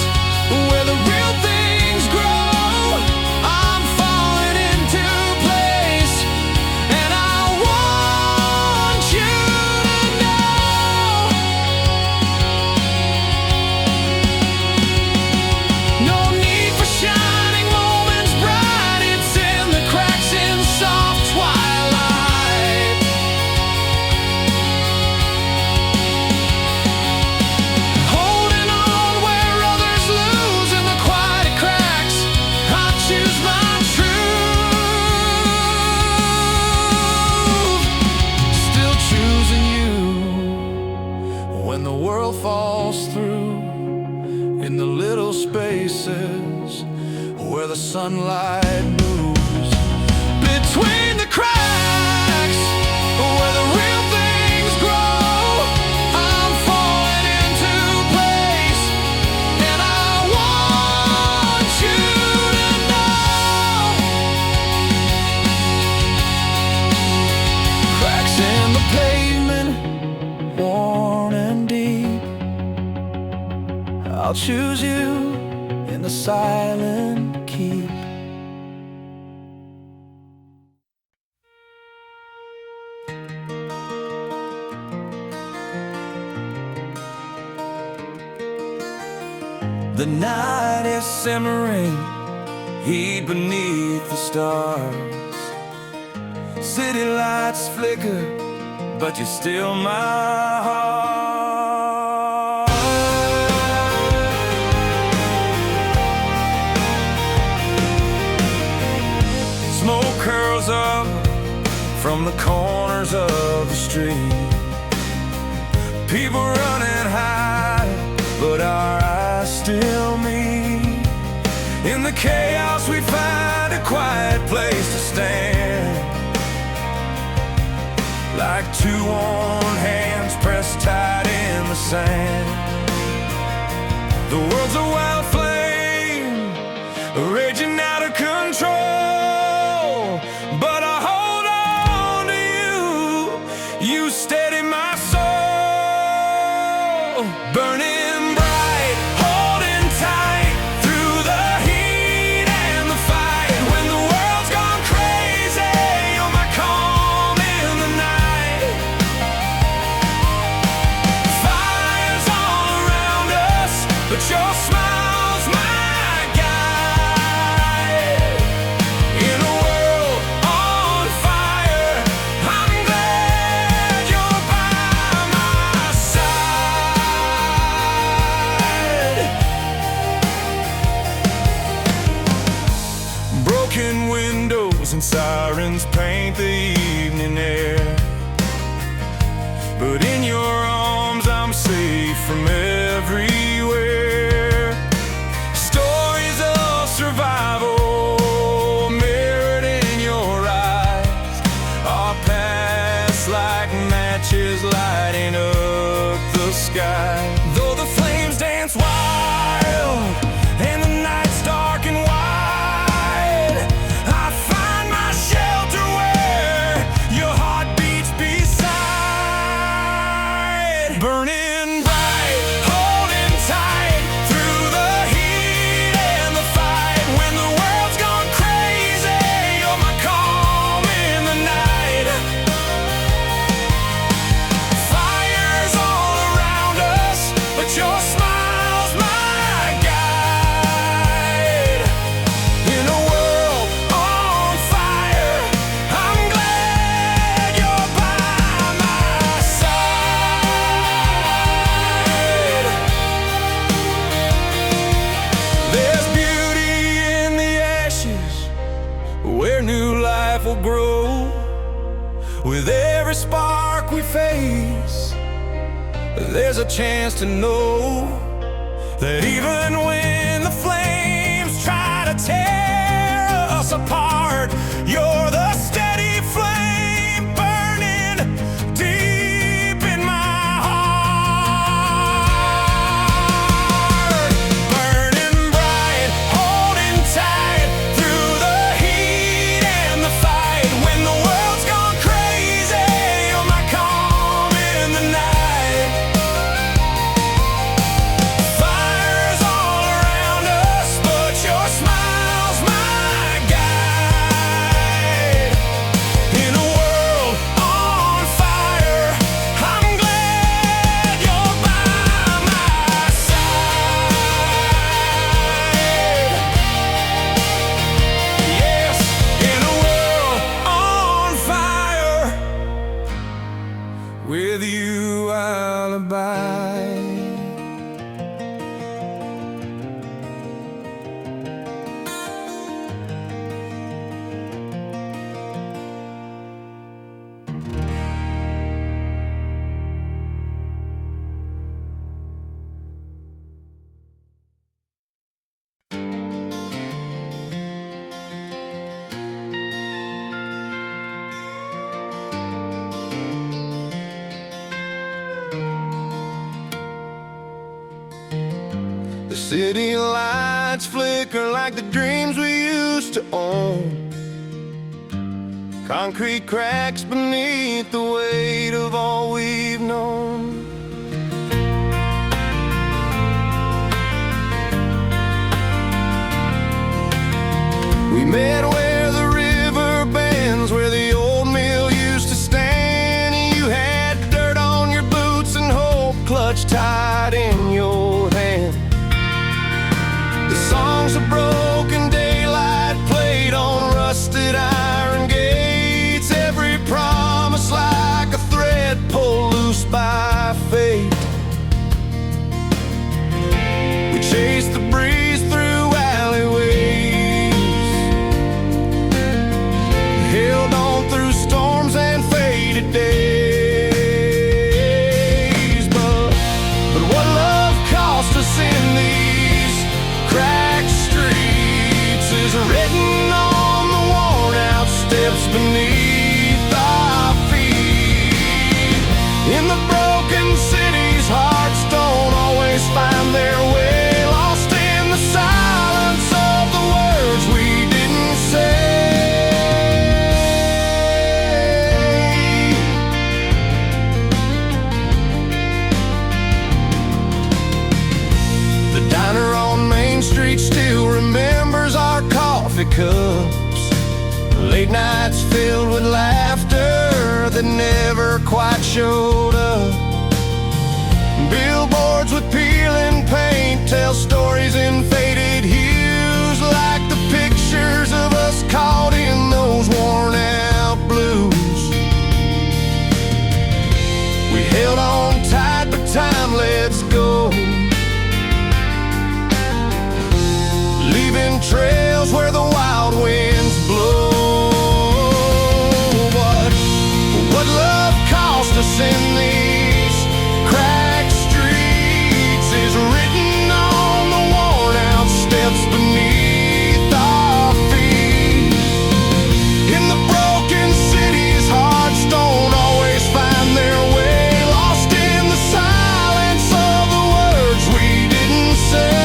where the real things grow. I'm falling into place, and I want you to know. No need for shining moments bright, it's in the cracks in soft twilight. Holding on where others lose, in the quiet cracks I choose my truth. Still choosing you when the world falls through, in the little spaces where the sunlight moves, between the cracks where the real things grow. I'm falling into place, and I want you to know. Cracks in the pavement, worn and deep, I'll choose you in the silent keep. The night is simmering, heat beneath the stars. City lights flicker, but you're still my heart. Smoke curls up from the corners of the street. People running high, but our eyes still meet. In the chaos we find a quiet place to stand, like two warm hands pressed tight in the sand. The world's a wild flame, raging out of control, but I hold on to you. You steady my soul, burning bright, holding tight through the heat and the fight. When the world's gone crazy, you're my calm in the night. Fires all around us, but your smile's my guide. In a world on fire, I'm glad you're by my side. Broken windows and sirens paint the evening air, but in your arms I'm safe from everywhere. Stories of survival mirrored in your eyes, our past like matches lighting up the sky. Though the flames dance wild and the night's dark and wide, I find my shelter where your heart beats beside. Burning bright, holding tight through the heat and the fight. When the world's gone crazy, you're my calm in the night. Fires all around us, but your smile's my guide. In a world on fire, I'm glad you're by my side. There's beauty in the ashes, where new life will grow. With every spark we face, there's a chance to know that even when the flames try to tear us apart, you're the steady flame burning deep in my heart. Burning bright, holding tight through the heat and the fight. When the world's gone crazy, you're my calm in the night. Fire's all around us, but your smile's my guide. In a world on fire, I'm glad you're by my side. Yes, in a world on fire, with you I'll abide. The city lights flicker like the dreams we used to own. Concrete cracks beneath the weight of all we've known. We met where the river bends, where the old mill used to stand. You had dirt on your boots and hope clutched tight in your hand. The songs of broken daylight played on rusted iron gates. Every promise like a thread pulled loose by fate. We chased the breeze through alleyways, held on through storms and faded days. But what love cost us in these cracked streets is written on the worn out steps beneath our feet. In the broken cities, hearts don't always find their way, lost in the silence of the words we didn't say. The diner on Main Street still remembers our coffee cups, late nights filled with laughter that never quite showed up. Billboards with peeling paint tell stories in faded hues, like the pictures of us caught in those worn out blues. We held on tight, but time lets go, leaving trails where the wild winds blow. What love cost us in these cracked streets is written on the worn out steps beneath our feet. In the broken cities, hearts don't always find their way, lost in the silence of the words we didn't say.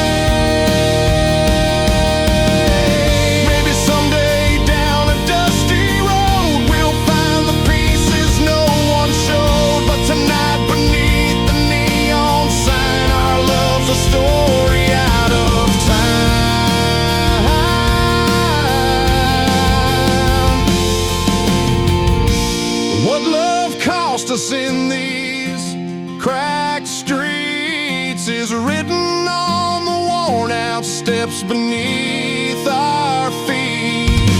Maybe someday down a dusty road we'll find the pieces no one showed, but tonight beneath the neon sign, our love's a story out of time. What love cost us in these cracked streets is written on the worn out steps beneath our feet.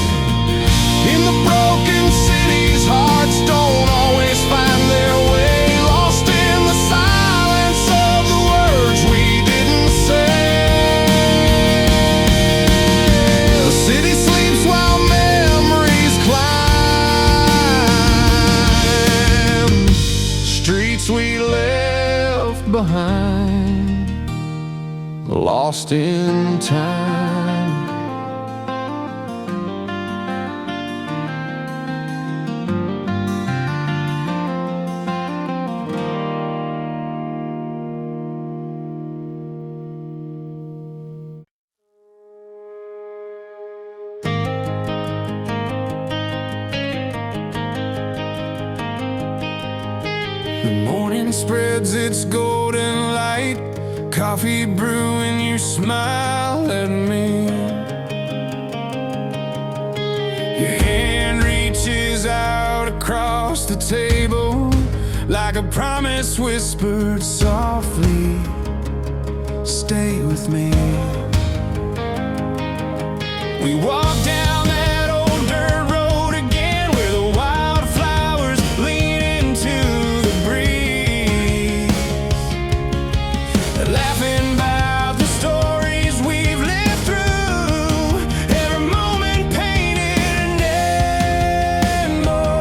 In the broken cities, hearts don't always find their way, lost in the silence of the words we didn't say. The city sleeps while memories climb streets we left behind. lost in time. The morning spreads its golden light, coffee brewing, you smile at me. Your hand reaches out across the table like a promise whispered softly, stay with me. We walk down that old dirt road again, where the wildflowers lean into the breeze, laughing about the stories we've lived through, every moment painted in memories.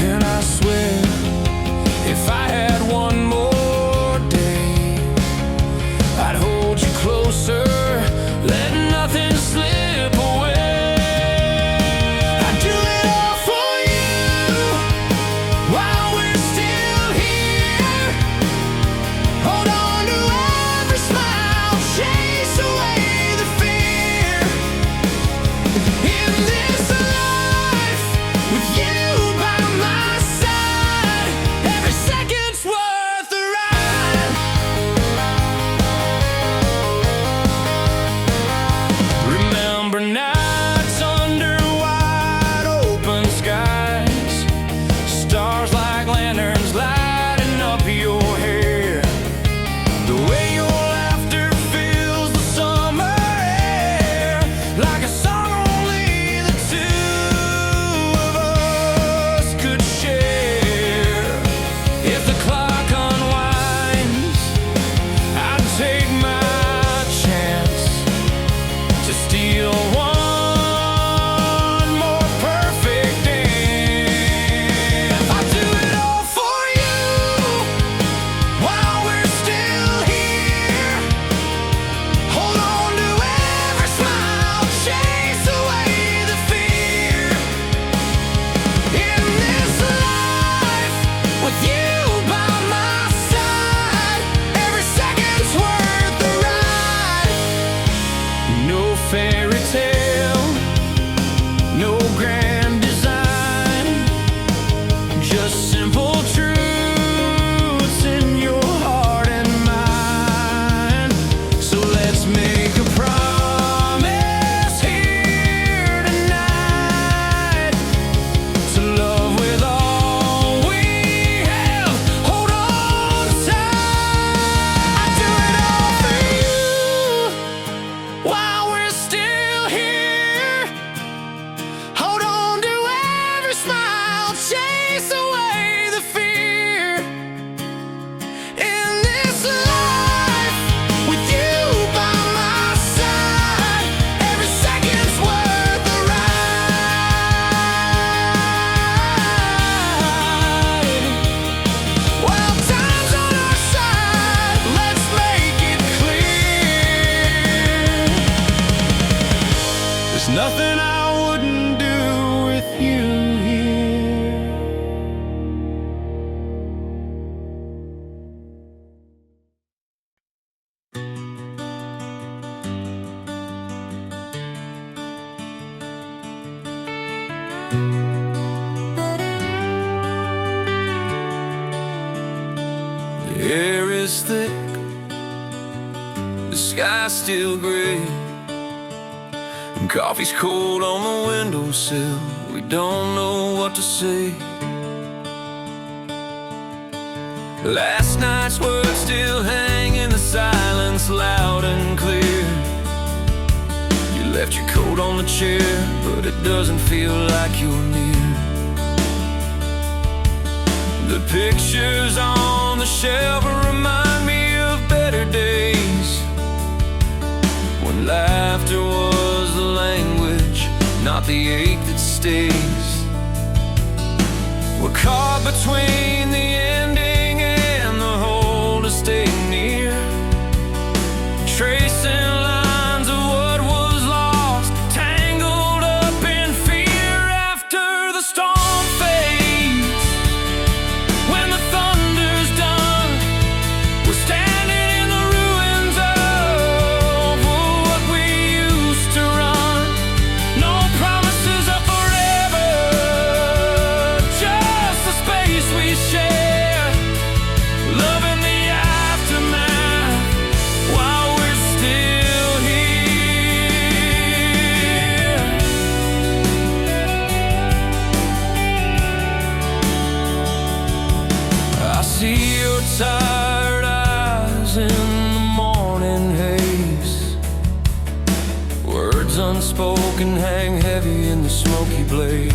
And I swear, if I had one more day, I'd hold you closer, let nothing slip away. I'd do it all for you while we're still here. Hold on to every smile, chase away the fear. In this life, with you by my side, every second's worth the ride. Remember nights under wide open skies, stars like lanterns lighting up your hair, the way your laughter fills the summer air, like a song only the two of us could share. If the clock unwinds, I'd take my chance to steal one more perfect dance. I'll do it all for you while we're still here. Hold on to every smile, chase away the fear. In this life, with you by my side, every second's worth the ride. No fairy tale, no grand design, just simple truths in your heart and mind. So let's make a promise here tonight, to love with all we have. Hold on tight. I do it all for you while we're still here. Hold on to every smile, chase away the fear. In this life, with you by my side, every second's worth the ride. While time's on our side, let's make it clear, there's nothing I wouldn't do with you here. The air is thick, the sky's still gray, and coffee's cold on the windowsill. We don't know what to say. Last night's words still hang in the silence, loud and clear. You left your coat on the chair, but it doesn't feel like you're near. The pictures on the shelf remind me of better days, when laughter was the language, not the ache that stays. We're caught between the ending and the whole. unspoken hang heavy in the smoky blaze.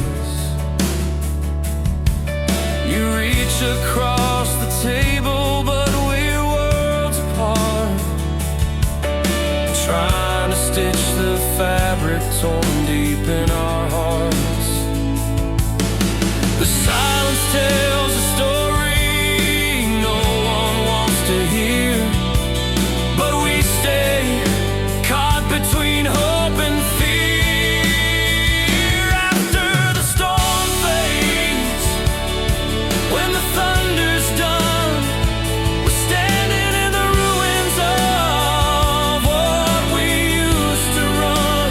You reach across the table, but we're worlds apart, trying to stitch the fabric torn deep in our hearts. The silence tells a story no one wants to hear, but we stay caught between hope and fear. After the storm fades, when the thunder's done, we're standing in the ruins of what we used to run.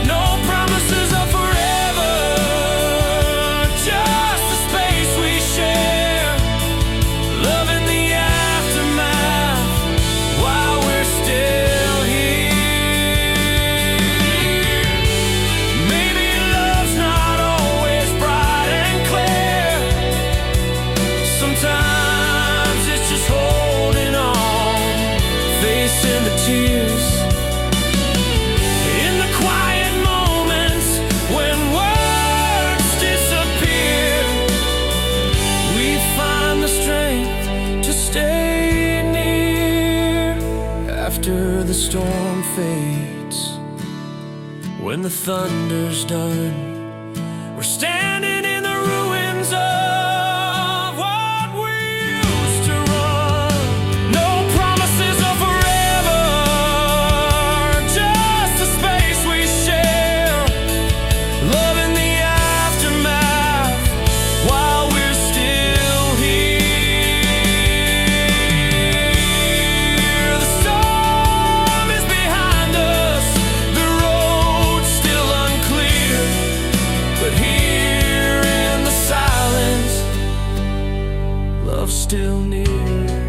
No promises of forever, just the space we share. Love in the aftermath while we're still here. Maybe love's not always bright and clear. Sometimes it's just holding on, facing the tears. In the quiet moments when words disappear, we find the strength to stay near. After the storm fades, when the thunder's done, we're standing in the ruins of what we used to run. No promises of forever, just the space we share. Love in the aftermath while we're still here. The storm is behind us, the road's still unclear, but here in the silence, love's still near.